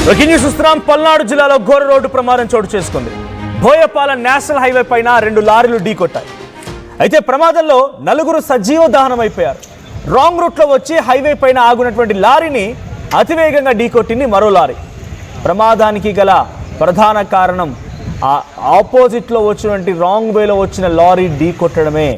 చూస్తున్నాం పల్నాడు జిల్లాలో ఘోర రోడ్డు ప్రమాదం చోటు చేసుకుంది. బోయపాలెం నేషనల్ హైవే పైన 2 లారీలు ఢీకొట్టాయి. అయితే ప్రమాదంలో 4 సజీవ దహనం అయిపోయారు. రాంగ్ రూట్లో వచ్చి హైవే పైన ఆగున్నటువంటి లారీని అతివేగంగా ఢీకొట్టింది మరో లారీ. ప్రమాదానికి గల ప్రధాన కారణం ఆపోజిట్లో వచ్చినటువంటి రాంగ్ వేలో వచ్చిన లారీ ఢీకొట్టడమే.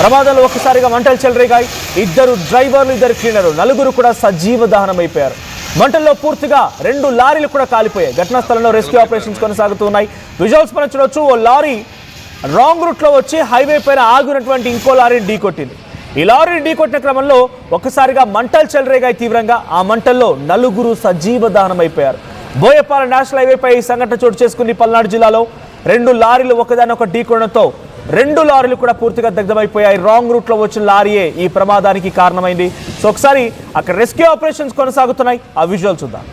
ప్రమాదంలో ఒక్కసారిగా మంటలు చెలరేగాయి. 2 డ్రైవర్లు 2 క్లీనర్లు 4 కూడా సజీవ దహనం అయిపోయారు. మంటల్లో పూర్తిగా 2 లారీలు కూడా కాలిపోయాయి. ఘటనా స్థలంలో రెస్క్యూ ఆపరేషన్స్ కొనసాగుతున్నాయి. విజువల్స్ మనం చూడొచ్చు. ఓ లారీ రాంగ్ రూట్లో వచ్చి హైవే పైన ఆగినటువంటి ఇంకో లారీని ఢీకొట్టింది. ఈ లారీని ఢీకొట్టిన క్రమంలో ఒక్కసారిగా మంటలు చెలరేగాయి తీవ్రంగా. ఆ మంటల్లో 4 సజీవ దహనం అయిపోయారు. బోయపాలెం నేషనల్ హైవేపై ఈ సంఘటన చోటు చేసుకుంది. పల్నాడు జిల్లాలో 2 లారీలు ఒకదానొక ఢీకొనడంతో 2 లారీలు కూడా పూర్తిగా దగ్ధమైపోయాయి. రాంగ్ రూట్లో వచ్చిన లారీయే ఈ ప్రమాదానికి కారణమైంది. సో ఒకసారి అక్కడ రెస్క్యూ ఆపరేషన్స్ కొనసాగుతున్నాయి. ఆ విజువల్ చూద్దాం.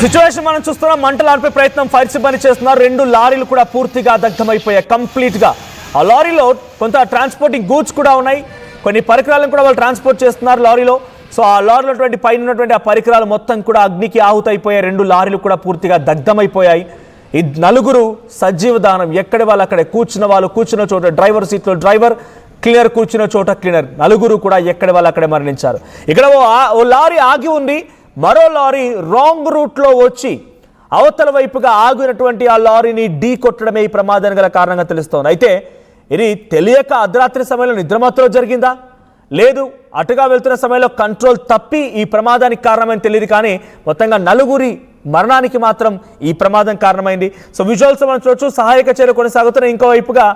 సిచ్యువేషన్ మనం చూస్తున్నాం. మంటలు ఆర్పే ప్రయత్నం ఫైర్ సిబ్బంది చేస్తున్నారు. 2 లారీలు కూడా పూర్తిగా దగ్ధమైపోయాయి కంప్లీట్ గా. ఆ లారీలో కొంత ట్రాన్స్పోర్టింగ్ గూడ్స్ కూడా ఉన్నాయి. కొన్ని పరికరాలను కూడా వాళ్ళు ట్రాన్స్పోర్ట్ చేస్తున్నారు లారీలో. సో ఆ లారీలో పైన ఉన్నటువంటి ఆ పరికరాలు మొత్తం కూడా అగ్నికి ఆహుతైపోయాయి. 2 లారీలు కూడా పూర్తిగా దగ్ధమైపోయాయి. ఈ 4 సజీవ దహనం. ఎక్కడ వాళ్ళు అక్కడే వాళ్ళు కూర్చున్న చోట డ్రైవర్ సీట్లో డ్రైవర్, క్లీనర్ కూర్చున్న చోట క్లీనర్. 4 కూడా ఎక్కడ వాళ్ళు అక్కడే మరణించారు. ఇక్కడ ఓ లారీ ఆగి ఉంది. మరో లారీ రాంగ్ రూట్లో వచ్చి అవతల వైపుగా ఆగినటువంటి ఆ లారీని ఢీ కొట్టడమే ఈ ప్రమాదానికి గల కారణంగా తెలుస్తోంది. అయితే ఇది తెలియక అర్ధరాత్రి సమయంలో నిద్రమత్తులో జరిగిందా, లేదు అటుగా వెళ్తున్న సమయంలో కంట్రోల్ తప్పి ఈ ప్రమాదానికి కారణమని తెలియదు. కానీ మొత్తంగా 4 మరణానికి మాత్రం ఈ ప్రమాదం కారణమైంది. సో విజువల్స్ మనం చూడొచ్చు. సహాయక చర్య కొనసాగుతున్న ఇంకోవైపుగా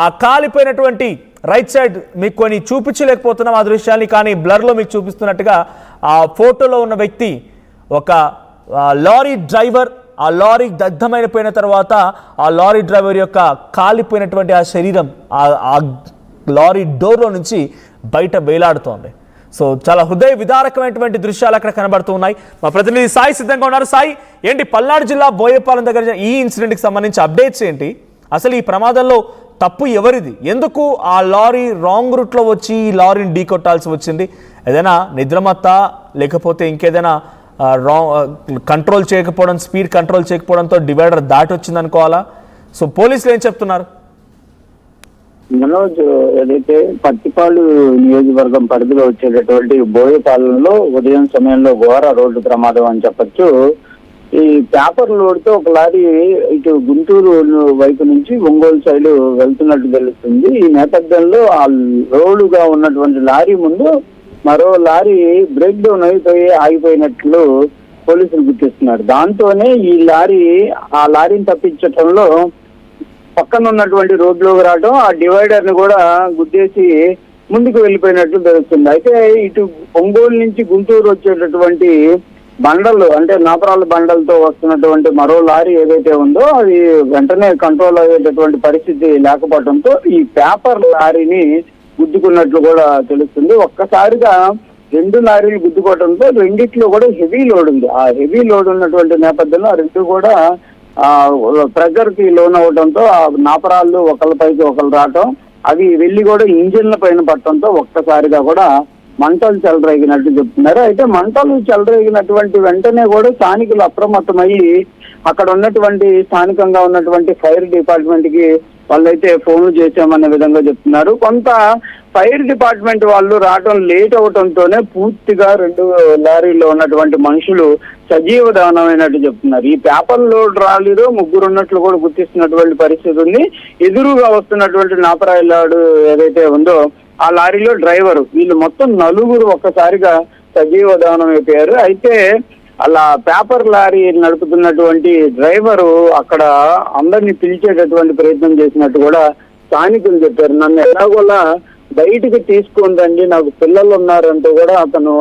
ఆ కాలిపోయినటువంటి రైట్ సైడ్ మీకు కొన్ని చూపించలేకపోతున్నాం ఆ దృశ్యాన్ని. కానీ బ్లర్లో మీకు చూపిస్తున్నట్టుగా ఆ ఫోటోలో ఉన్న వ్యక్తి ఒక లారీ డ్రైవర్. ఆ లారీ దగ్ధమైపోయిన తర్వాత ఆ లారీ డ్రైవర్ యొక్క కాలిపోయినటువంటి ఆ శరీరం ఆ లారీ డోర్లో నుంచి బయట వేలాడుతోంది. సో చాలా హృదయ విదారకమైనటువంటి దృశ్యాలు అక్కడ కనబడుతూ ఉన్నాయి. మా ప్రతినిధి సాయి సిద్ధంగా ఉన్నారు. సాయి, ఏంటి పల్నాడు జిల్లా బోయపాలెం దగ్గర ఈ ఇన్సిడెంట్కి సంబంధించి అప్డేట్స్ ఏంటి? అసలు ఈ ప్రమాదంలో తప్పు ఎవరిది? ఎందుకు ఆ లారీ రాంగ్ రూట్లో వచ్చి ఈ లారీని ఢీకొట్టాల్సి వచ్చింది? ఏదైనా నిద్రమత్త, లేకపోతే ఇంకేదైనా కంట్రోల్ చేయకపోవడం, స్పీడ్ కంట్రోల్ చేయకపోవడంతో డివైడర్ దాటి వచ్చింది అనుకోవాలా? సో పోలీసులు ఏం చెప్తున్నారు? మనోజ్, ఏదైతే పత్తిపాడు నియోజకవర్గం పరిధిలో వచ్చేటటువంటి బోయపాలెంలో ఉదయం సమయంలో ఘోర రోడ్డు ప్రమాదం అని చెప్పొచ్చు. ఈ పేపర్ లోడ్ తో ఒక లారీ ఇటు గుంటూరు వైపు నుంచి ఒంగోలు సైడ్ వెళ్తున్నట్టు తెలుస్తుంది. ఈ నేపథ్యంలో ఆ రోడ్డుగా ఉన్నటువంటి లారీ ముందు మరో లారీ బ్రేక్ డౌన్ అయిపోయి ఆగిపోయినట్లు పోలీసులు గుర్తిస్తున్నారు. దాంతోనే ఈ లారీ ఆ లారీని తప్పించటంలో పక్కన ఉన్నటువంటి రోడ్లోకి రావడం, ఆ డివైడర్ ని కూడా గుద్దేసి ముందుకు వెళ్ళిపోయినట్లు తెలుస్తుంది. అయితే ఇటు ఒంగోలు నుంచి గుంటూరు వచ్చేటటువంటి బండలు, అంటే నాపరాల బండలతో వస్తున్నటువంటి మరో లారీ ఏదైతే ఉందో అది వెంటనే కంట్రోల్ అయ్యేటటువంటి పరిస్థితి లేకపోవడంతో ఈ పేపర్ లారీని గుద్దుకున్నట్లు కూడా తెలుస్తుంది. ఒక్కసారిగా 2 లారీలు గుద్దుకోవడంతో రెండిట్లో కూడా హెవీ లోడ్ ఉంది. ఆ హెవీ లోడ్ ఉన్నటువంటి నేపథ్యంలో ఆ 2 కూడా ప్రెజర్ కి లోన్ అవడంతో ఆ నాపరాళ్ళు ఒకళ్ళపైకి ఒకళ్ళు రావటం, అవి వెళ్ళి కూడా ఇంజిన్ల పైన పట్టడంతో ఒక్కసారిగా కూడా మంటలు చెలరేగినట్టు చెప్తున్నారు. అయితే మంటలు చెలరేగినటువంటి వెంటనే కూడా స్థానికులు అప్రమత్తమయ్యి అక్కడ ఉన్నటువంటి స్థానికంగా ఉన్నటువంటి ఫైర్ డిపార్ట్మెంట్ కి వాళ్ళైతే ఫోన్లు చేశామన్న విధంగా చెప్తున్నారు. కొంత ఫైర్ డిపార్ట్మెంట్ వాళ్ళు రావడం లేట్ అవడంతోనే పూర్తిగా 2 లారీల్లో ఉన్నటువంటి మనుషులు సజీవ దహనమైనట్టు చెప్తున్నారు. ఈ పేపర్ లోడ్ లారీలో 3 ఉన్నట్లు కూడా గుర్తిస్తున్నటువంటి పరిస్థితి ఉంది. ఎదురుగా వస్తున్నటువంటి నాపరాయి లాడు ఏదైతే ఉందో ఆ లారీలో డ్రైవరు, వీళ్ళు మొత్తం 4 ఒక్కసారిగా సజీవ దహనం అయిపోయారు. అయితే అలా పేపర్ లారీ నడుపుతున్నటువంటి డ్రైవరు అక్కడ అందరినీ పిలిచేటటువంటి ప్రయత్నం చేసినట్టు కూడా స్థానికులు చెప్పారు. నన్ను ఎలాగోలా బయటికి తీసుకుందండి, నాకు పిల్లలు ఉన్నారంటూ కూడా అతను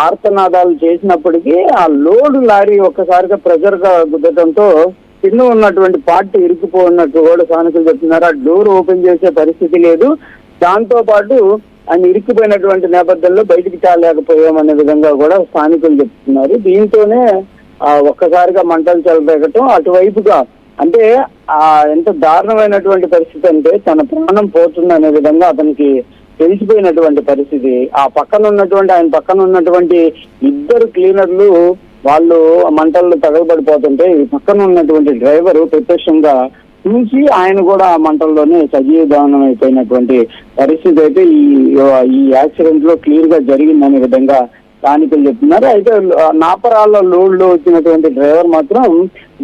ఆర్తనాదాలు చేసినప్పటికీ ఆ లోడు లారీ ఒక్కసారిగా ప్రెజర్ గా గుద్దటంతో కింద ఉన్నటువంటి పార్ట్ ఇరుక్కుపోయినట్టు కూడా స్థానికులు చెప్తున్నారు. ఆ డోర్ ఓపెన్ చేసే పరిస్థితి లేదు. దాంతో పాటు ఆయన ఇరుక్కుపోయినటువంటి నేపథ్యంలో బయటికి చాలేకపోయామనే విధంగా కూడా స్థానికులు చెప్తున్నారు. దీంతోనే ఒక్కసారిగా మంటలు చెలరేగటం అటువైపుగా అంటే ఎంత దారుణమైనటువంటి పరిస్థితి అంటే తన ప్రాణం పోతుంది అనే విధంగా అతనికి తెలిసిపోయినటువంటి పరిస్థితి. ఆయన పక్కన ఉన్నటువంటి ఇద్దరు క్లీనర్లు వాళ్ళు మంటల్లో తగలబడిపోతుంటే ఈ పక్కన ఉన్నటువంటి డ్రైవరు ప్రత్యక్షంగా చూసి ఆయన కూడా ఆ మంటల్లోనే సజీవ దహనం అయిపోయినటువంటి పరిస్థితి అయితే ఈ యాక్సిడెంట్ లో క్లియర్ గా జరిగిందనే విధంగా స్థానికులు చెప్తున్నారు. అయితే నాపరాల లోడ్లో వచ్చినటువంటి డ్రైవర్ మాత్రం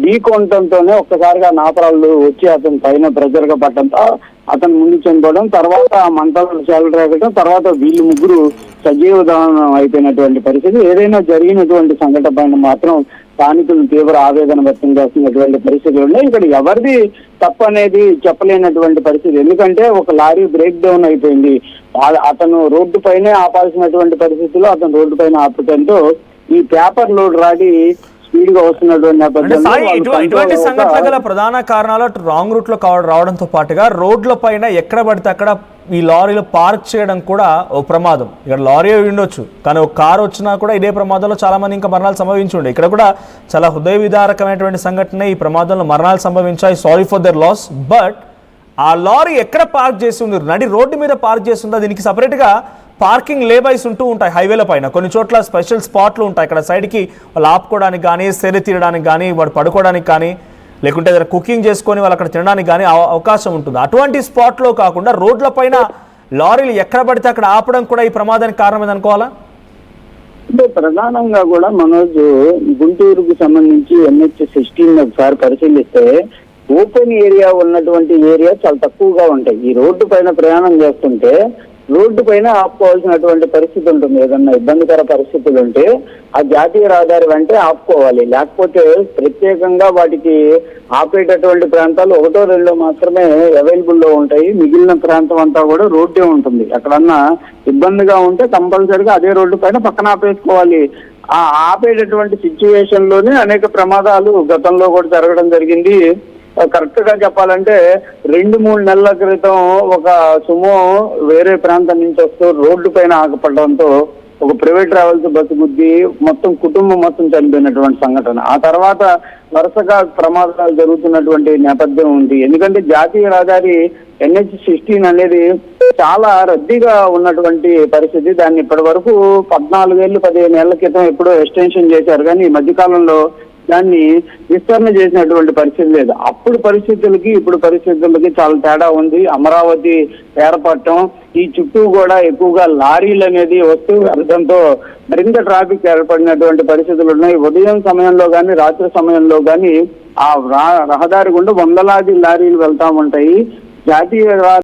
ఢీకొనడంతోనే ఒక్కసారిగా నాపరాలు వచ్చి అతని పైన ప్రెజర్ గా పడటంతో అతను ముందు చనిపోవడం, తర్వాత మంటలు చెలరేగడం, తర్వాత వీళ్ళు ముగ్గురు సజీవ దహనం అయిపోయినటువంటి పరిస్థితి. ఏదైనా జరిగినటువంటి సంఘటన పైన మాత్రం స్థానికులు తీవ్ర ఆవేదన వ్యక్తం చేస్తున్నటువంటి పరిస్థితులు ఉన్నాయి. ఇక్కడ ఎవరిది తప్పనేది చెప్పలేనటువంటి పరిస్థితి. ఎందుకంటే ఒక లారీ బ్రేక్ డౌన్ అయిపోయింది. అతను రోడ్డు పైనే ఆపాల్సినటువంటి పరిస్థితుల్లో అతను రోడ్డు పైన ఆపడంతో ఈ పేపర్ లోడ్ రాడి స్పీడ్ గా వస్తున్నటువంటి ఇటువంటి సంఘటన గల ప్రధాన కారణాలు రాంగ్ రూట్ లో రావడంతో పాటుగా రోడ్ల పైన ఎక్కడ పడితే అక్కడ ఈ లారీలు పార్క్ చేయడం కూడా ఓ ప్రమాదం. ఇక్కడ లారీ ఉండొచ్చు కానీ ఒక కారు వచ్చినా కూడా ఇదే ప్రమాదంలో చాలా మంది ఇంకా మరణాలు సంభవించి ఉండే. ఇక్కడ కూడా చాలా హృదయ విదారకమైనటువంటి సంఘటన, ఈ ప్రమాదంలో మరణాలు సంభవించాయి. Sorry for their loss. But ఆ లారీ ఎక్కడ పార్క్ చేసి ఉంది, నడి రోడ్డు మీద పార్క్ చేసి ఉందా, దీనికి సపరేట్గా పార్కింగ్ లేబైస్ ఉంటూ ఉంటాయి హైవేల పైన. కొన్ని చోట్ల స్పెషల్ స్పాట్లు ఉంటాయి. ఇక్కడ సైడ్కి వాళ్ళు ఆపుకోవడానికి కానీ, సెరి తీయడానికి కానీ, వాడు పడుకోవడానికి కానీ, లేకుంటే ఏదైనా కుకింగ్ చేసుకొని వాళ్ళు అక్కడ తినడానికి కానీ అవకాశం ఉంటుంది. అటువంటి స్పాట్లో కాకుండా రోడ్ల పైన లారీలు ఎక్కడ పడితే అక్కడ ఆపడం కూడా ఈ ప్రమాదానికి కారణం అనుకోవాలా? అంటే ప్రధానంగా కూడా మనోజ్ గుంటూరుకు సంబంధించి NH16 ఒకసారి పరిశీలిస్తే ఓపెన్ ఏరియా ఉన్నటువంటి ఏరియా చాలా తక్కువగా ఉంటాయి. ఈ రోడ్డు పైన ప్రయాణం చేస్తుంటే రోడ్డు పైన ఆపుకోవాల్సినటువంటి పరిస్థితి ఉంటుంది. ఏదన్నా ఇబ్బందికర పరిస్థితులు ఉంటే ఆ జాతీయ రహదారి వెంటే ఆపుకోవాలి. లేకపోతే ప్రత్యేకంగా వాటికి ఆపేటటువంటి ప్రాంతాలు ఒకటో రెండో మాత్రమే అవైలబుల్ లో ఉంటాయి. మిగిలిన ప్రాంతం అంతా కూడా రోడ్డే ఉంటుంది. ఎక్కడన్నా ఇబ్బందిగా ఉంటే కంపల్సరిగా అదే రోడ్డు పైన పక్కన ఆపేసుకోవాలి. ఆ ఆపేటటువంటి సిచ్యువేషన్ లోనే అనేక ప్రమాదాలు గతంలో కూడా జరగడం జరిగింది. కరెక్ట్ గా చెప్పాలంటే 2-3 నెలల క్రితం ఒక సుమో వేరే ప్రాంతం నుంచి వస్తూ రోడ్డు పైన ఆగపడడంతో ఒక ప్రైవేట్ ట్రావెల్స్ బస్సు గుద్ది మొత్తం కుటుంబం మొత్తం చనిపోయినటువంటి సంఘటన. ఆ తర్వాత వరుసగా ప్రమాదాలు జరుగుతున్నటువంటి నేపథ్యం ఉంది. ఎందుకంటే జాతీయ రహదారి NH16 అనేది చాలా రద్దీగా ఉన్నటువంటి పరిస్థితి. దాన్ని ఇప్పటి వరకు 14 ఏళ్ళు 15 ఏళ్ల క్రితం ఎప్పుడో ఎక్స్టెన్షన్ చేశారు, కానీ ఈ మధ్యకాలంలో దాన్ని విస్తరణ చేసినటువంటి పరిస్థితి లేదు. అప్పుడు పరిస్థితులకి ఇప్పుడు పరిస్థితులకి చాలా తేడా ఉంది. అమరావతి ఏర్పడటం, ఈ చుట్టూ కూడా ఎక్కువగా లారీలు అనేది వస్తూ వెళ్ళడంతో మరింత ట్రాఫిక్ ఏర్పడినటువంటి పరిస్థితులు ఉన్నాయి. ఉదయం సమయంలో కానీ రాత్రి సమయంలో కానీ ఆ రహదారి గుండా వందలాది లారీలు వెళ్తా ఉంటాయి. జాతీయ